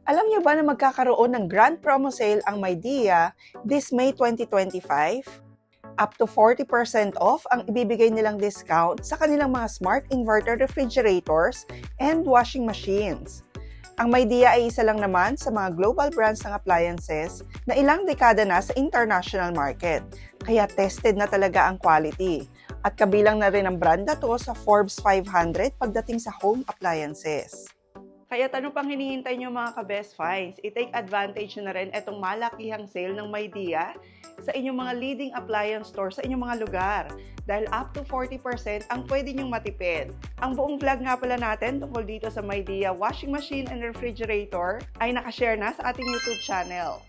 Alam niyo ba na magkakaroon ng grand promo sale ang MyDia this May 2025? Up to 40% off ang ibibigay nilang discount sa kanilang mga smart inverter refrigerators and washing machines. Ang MyDia ay isa lang naman sa mga global brands ng appliances na ilang dekada na sa international market, kaya tested na talaga ang quality. At kabilang na rin ang brand na to sa Forbes 500 pagdating sa home appliances. Kaya ano pang hinihintay nyo mga ka-best finds? I-take advantage na rin itong malakihang sale ng MyDia sa inyong mga leading appliance store sa inyong mga lugar. Dahil up to 40% ang pwede nyong matipid. Ang buong vlog nga pala natin tungkol dito sa MyDia washing machine and refrigerator ay nakashare na sa ating YouTube channel.